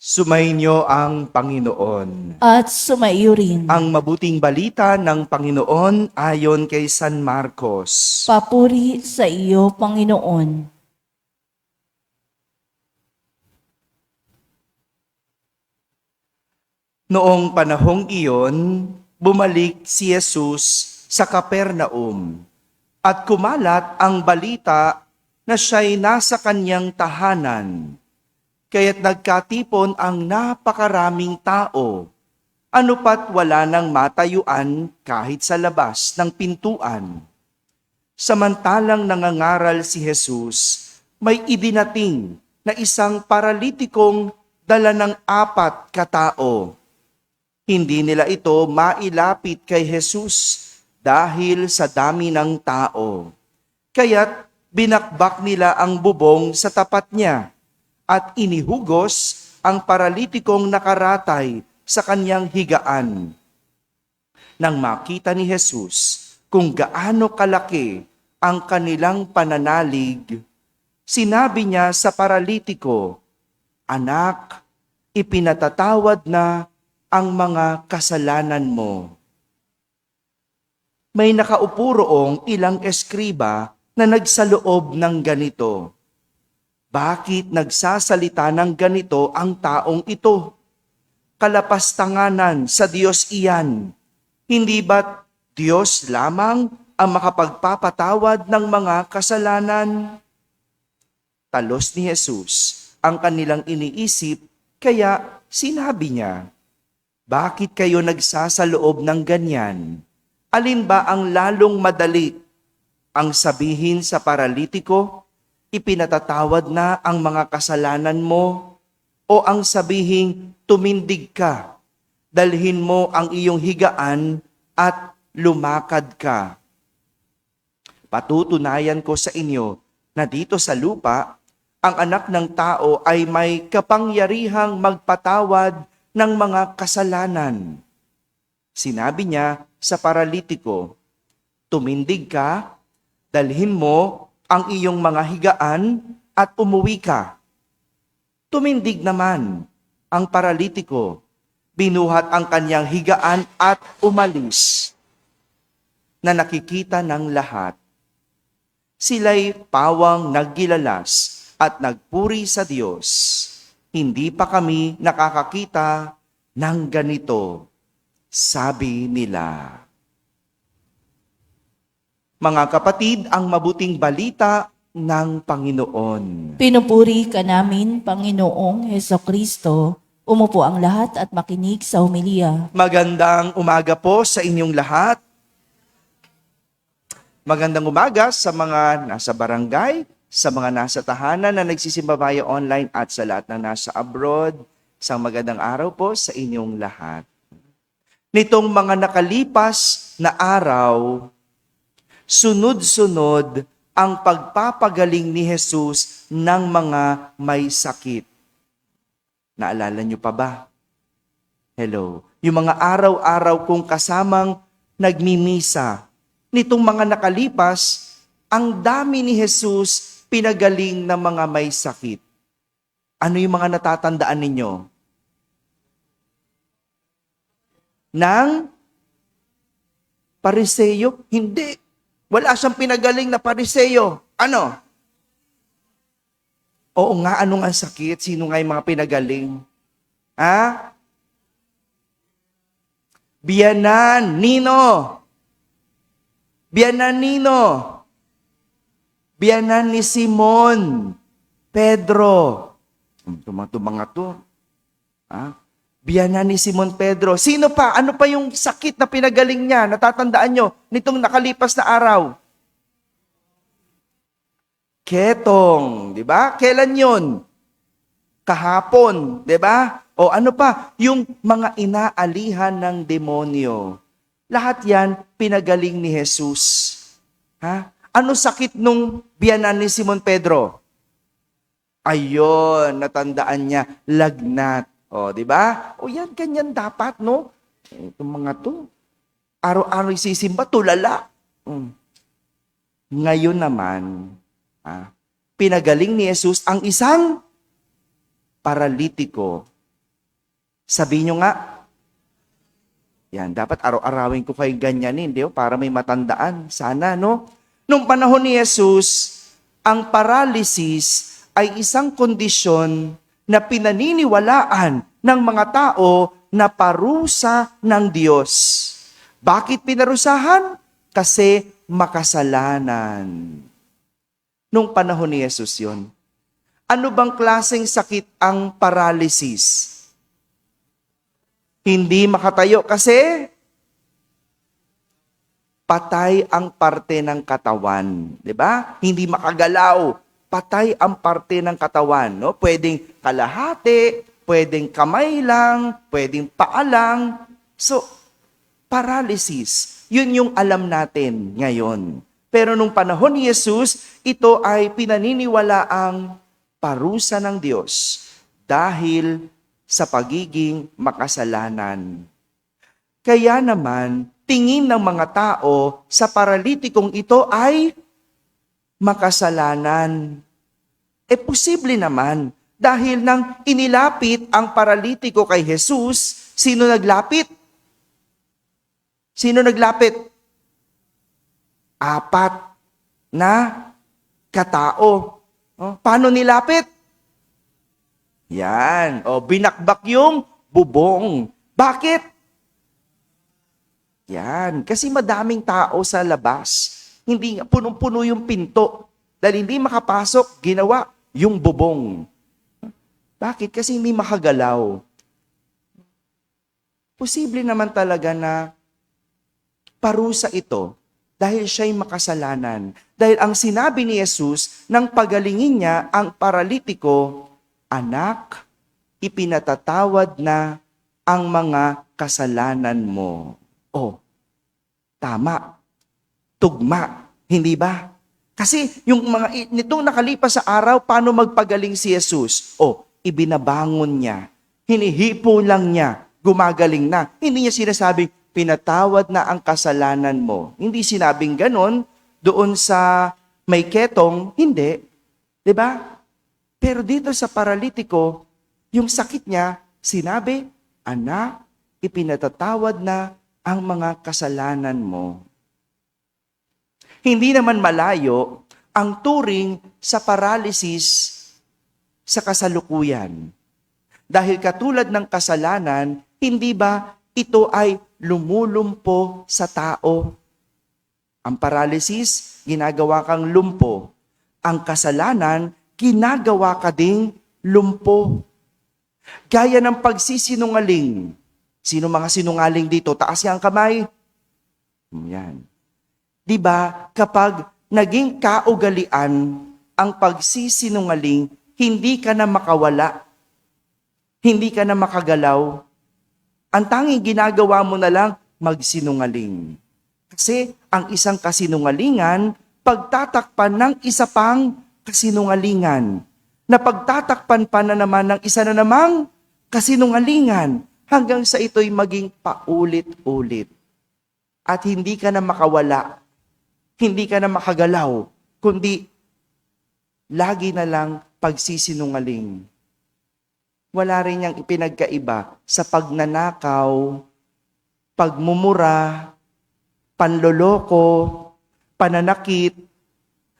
Sumainyo ang Panginoon. At sumaiyo rin. Ang mabuting balita ng Panginoon ayon kay San Marcos. Papuri sa iyo, Panginoon. Noong panahong iyon, bumalik si Jesus sa Kapernaum at kumalat ang balita na siya'y nasa kanyang tahanan. Kaya't nagkatipon ang napakaraming tao. Ano pat wala nang matayuan kahit sa labas ng pintuan. Samantalang nangangaral si Jesus, may idinating na isang paralitikong dala ng 4 katao. Hindi nila ito mailapit kay Jesus dahil sa dami ng tao. Kaya't binakbak nila ang bubong sa tapat niya at inihugos ang paralitikong nakaratay sa kanyang higaan. Nang makita ni Jesus kung gaano kalaki ang kanilang pananalig, sinabi niya sa paralitiko, "Anak, ipinatatawad na ang mga kasalanan mo." May nakaupo roong ilang eskriba na nagsaloob ng ganito. Bakit nagsasalita ng ganito ang taong ito? Kalapastanganan sa Diyos iyan. Hindi ba't Diyos lamang ang makapagpapatawad ng mga kasalanan? Talos ni Jesus ang kanilang iniisip, kaya sinabi niya, bakit kayo nagsasaloob ng ganyan? Alin ba ang lalong madali? Ang sabihin sa paralitiko, ipinatatawad na ang mga kasalanan mo, o ang sabihin, tumindig ka, dalhin mo ang iyong higaan at lumakad ka. Patutunayan ko sa inyo na dito sa lupa, ang anak ng tao ay may kapangyarihang magpatawad ng mga kasalanan. Sinabi niya sa paralitiko, tumindig ka, dalhin mo ang iyong mga higaan at umuwi ka. Tumindig naman ang paralitiko, binuhat ang kanyang higaan at umalis, na nakikita ng lahat. Sila'y pawang naggilalas at nagpuri sa Diyos. Hindi pa kami nakakakita ng ganito, sabi nila. Mga kapatid, ang mabuting balita ng Panginoon. Pinupuri ka namin, Panginoong Hesukristo. Umupo ang lahat at makinig sa homilia. Magandang umaga po sa inyong lahat. Magandang umaga sa mga nasa barangay, sa mga nasa tahanan na nagsisimba via online at sa lahat na nasa abroad. Isang magandang araw po sa inyong lahat. Nitong mga nakalipas na araw, sunod-sunod ang pagpapagaling ni Jesus ng mga may sakit. Naalala niyo pa ba? Hello. Yung mga araw-araw kong kasamang nagmimisa. Nitong mga nakalipas, ang dami ni Jesus pinagaling ng mga may sakit. Ano yung mga natatandaan ninyo? Nang Pariseyo? Hindi. Wala siyang pinagaling na Pariseyo. Ano? Oo nga, ano nga sakit? Sino nga yung mga pinagaling? Ha? Biyanan, Nino. Biyanan, Nino. Biyanan ni Simon. Pedro. Mga to. Ha? Biyanan ni Simon Pedro. Sino pa? Ano pa yung sakit na pinagaling niya? Natatandaan nyo nitong nakalipas na araw? Ketong, di ba? Kailan yun? Kahapon, di ba? O ano pa? Yung mga inaalihan ng demonyo. Lahat yan pinagaling ni Jesus. Ha? Ano sakit nung biyanan ni Simon Pedro? Ayun, natandaan niya, lagnat. O, di ba? O yan, ganyan dapat, no? Itong mga to. Araw-araw isisimba, tulala. Ngayon naman, pinagaling ni Jesus ang isang paralitiko. Sabi nyo nga. Yan, dapat araw-arawin ko kayo ganyanin, di ba? Para may matandaan. Sana, no? Nung panahon ni Jesus, ang paralysis ay isang kondisyon na pinaniniwalaan ng mga tao na parusa ng Diyos. Bakit pinarusahan? Kasi makasalanan. Nung panahon ni Jesus yun. Ano bang klaseng sakit ang paralysis? Hindi makatayo kasi patay ang parte ng katawan. 'Di ba? Hindi makagalaw. Patay ang parte ng katawan. No? Pwedeng kalahati, pwedeng kamay lang, pwedeng paa lang. So, paralysis. Yun yung alam natin ngayon. Pero nung panahon ni Jesus, ito ay pinaniniwalaang parusa ng Diyos dahil sa pagiging makasalanan. Kaya naman, tingin ng mga tao sa paralitikong ito ay makasalanan. Posible naman, dahil nang inilapit ang paralitiko kay Jesus, sino naglapit? Sino naglapit? 4 na katao. Paano nilapit? Yan. Binakbak yung bubong. Bakit? Yan. Kasi madaming tao sa labas. Hindi punong-puno yung pinto. Dahil hindi makapasok, ginawa yung bubong. Bakit? Kasi hindi makagalaw. Posible naman talaga na parusa ito dahil siya'y makasalanan. Dahil ang sinabi ni Jesus, nang pagalingin niya ang paralitiko, anak, ipinatatawad na ang mga kasalanan mo. Tama. Tugma. Hindi ba? Kasi yung mga nitong nakalipas sa araw, paano magpagaling si Jesus? Ibinabangon niya. Hinihipo lang niya. Gumagaling na. Hindi niya sinasabing, pinatawad na ang kasalanan mo. Hindi sinabing ganon. Doon sa may ketong, hindi. 'Di ba? Pero dito sa paralitiko, yung sakit niya, sinabi, anak, ipinatatawad na ang mga kasalanan mo. Hindi naman malayo ang turing sa paralysis sa kasalukuyan. Dahil katulad ng kasalanan, hindi ba ito ay lumulumpo sa tao? Ang paralysis, ginagawa kang lumpo. Ang kasalanan, ginagawa ka ding lumpo. Gaya ng pagsisinungaling. Sino mga sinungaling dito? Taas ang kamay. Yan. Diba, kapag naging kaugalian ang pagsisinungaling, hindi ka na makawala. Hindi ka na makagalaw. Ang tanging ginagawa mo na lang, magsinungaling. Kasi ang isang kasinungalingan, pagtatakpan ng isa pang kasinungalingan. Na pagtatakpan pa na naman ng isa na namang kasinungalingan hanggang sa ito'y maging paulit-ulit. At hindi ka na makawala, hindi ka na makagalaw, kundi lagi na lang pagsisinungaling. Wala rin niyang ipinagkaiba sa pagnanakaw, pagmumura, panloloko, pananakit,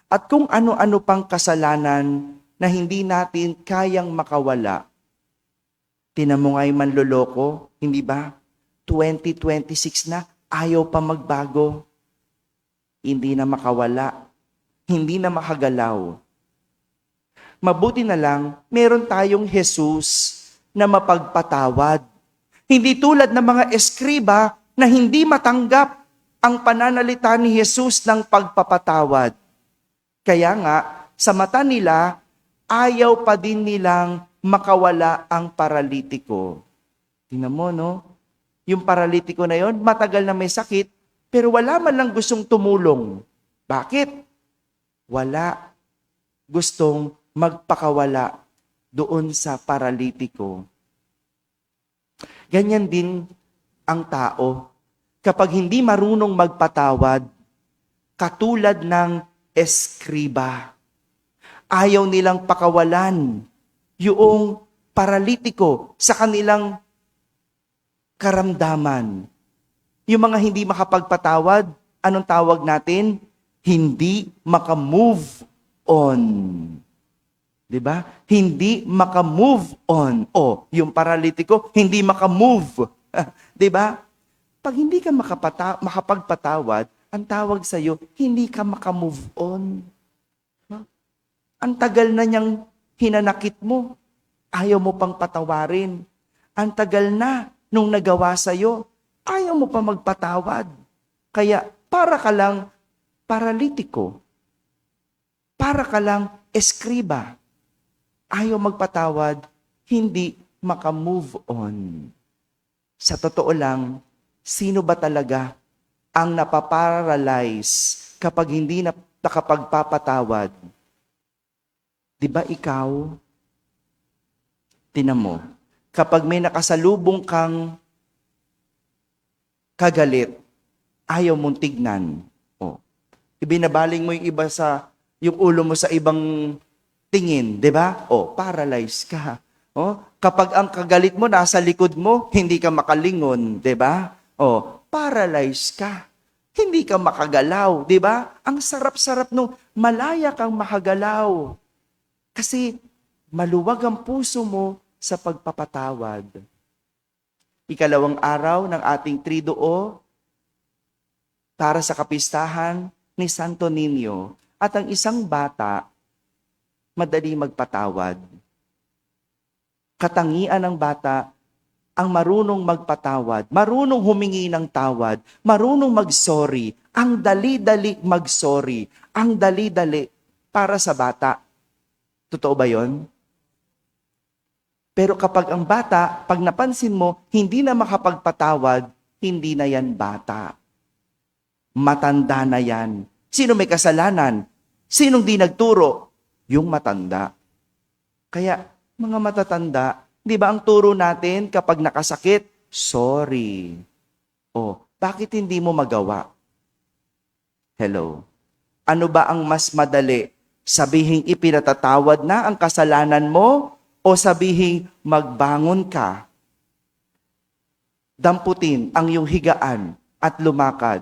at kung ano-ano pang kasalanan na hindi natin kayang makawala. Tinan mo nga'y manloloko, hindi ba? 2026 na, ayaw pa magbago. Hindi na makawala. Hindi na makagalaw. Mabuti na lang, meron tayong Jesus na mapagpatawad. Hindi tulad ng mga eskriba na hindi matanggap ang pananalita ni Jesus ng pagpapatawad. Kaya nga, sa mata nila, ayaw pa din nilang makawala ang paralitiko. Tingnan mo, no? Yung paralitiko na yon, matagal na may sakit, pero wala man lang gustong tumulong. Bakit? Wala gustong magpakawala doon sa paralitiko. Ganyan din ang tao. Kapag hindi marunong magpatawad, katulad ng eskriba, ayaw nilang pakawalan yung paralitiko sa kanilang karamdaman. Yung mga hindi makapagpatawad, anong tawag natin? Hindi makamove on. 'Di ba? Hindi makamove on. O, yung paralitiko, hindi makamove. 'Di ba? Pag hindi ka makapagpatawad, ang tawag sa iyo, hindi ka makamove on. Ang tagal na niyang hinanakit mo. Ayaw mo pang patawarin. Ang tagal na nung nagawa sa'yo. Ayaw mo pa magpatawad. Kaya para ka lang paralitiko. Para ka lang eskriba. Ayaw magpatawad, hindi makamove on. Sa totoo lang, sino ba talaga ang napaparalyze kapag hindi na nakapagpapatawad? Di ba ikaw? Tinan mo, kapag may nakasalubong kang kagalit, ayaw mong tignan. O, ibinabaling mo yung iba yung ulo mo sa ibang tingin, di ba? O, paralyzed ka. O, kapag ang kagalit mo nasa likod mo, hindi ka makalingon, di ba? O, paralyzed ka. Hindi ka makagalaw, di ba? Ang sarap-sarap nung malaya kang makagalaw. Kasi maluwag ang puso mo sa pagpapatawad. Ikalawang araw ng ating Triduo para sa kapistahan ni Santo Niño at ang isang bata madali magpatawad. Katangian ng bata ang marunong magpatawad, marunong humingi ng tawad, marunong mag-sorry, ang dali-dali mag-sorry, ang dali-dali para sa bata. Totoo ba yon? Pero kapag ang bata, pag napansin mo, hindi na makapagpatawad, hindi na yan bata. Matanda na yan. Sino may kasalanan? Sinong di nagturo? Yung matanda. Kaya, mga matatanda, di ba ang turo natin kapag nakasakit? Sorry. O, bakit hindi mo magawa? Hello. Ano ba ang mas madali? Sabihing ipinatatawad na ang kasalanan mo o sabihing magbangon ka, damputin ang iyong higaan at lumakad?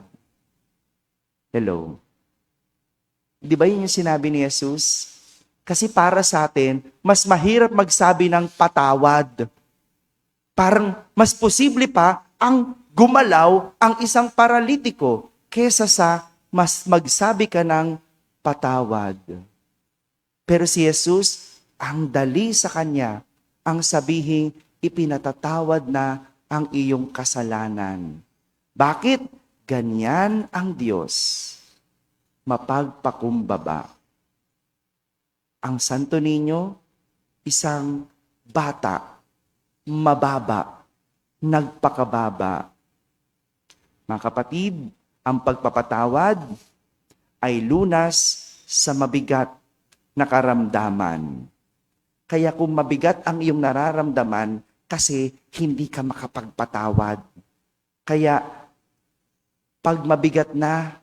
Hello. Di ba yun yung sinabi ni Jesus? Kasi para sa atin, mas mahirap magsabi ng patawad. Parang mas posible pa ang gumalaw ang isang paralitiko kesa sa mas magsabi ka ng patawad. Pero si Jesus, ang dali sa kanya, ang sabihing ipinatatawad na ang iyong kasalanan. Bakit? Ganyan ang Diyos. Mapagpakumbaba. Ang Santo Niño, isang bata, mababa, nagpakababa. Mga kapatid, ang pagpapatawad ay lunas sa mabigat na karamdaman. Kaya kung mabigat ang iyong nararamdaman, kasi hindi ka makapagpatawad. Kaya, pag mabigat na,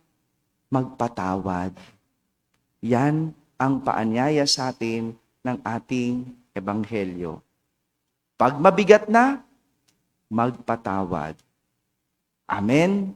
magpatawad. Yan ang paanyaya sa atin ng ating Ebanghelyo. Pag mabigat na, magpatawad. Amen.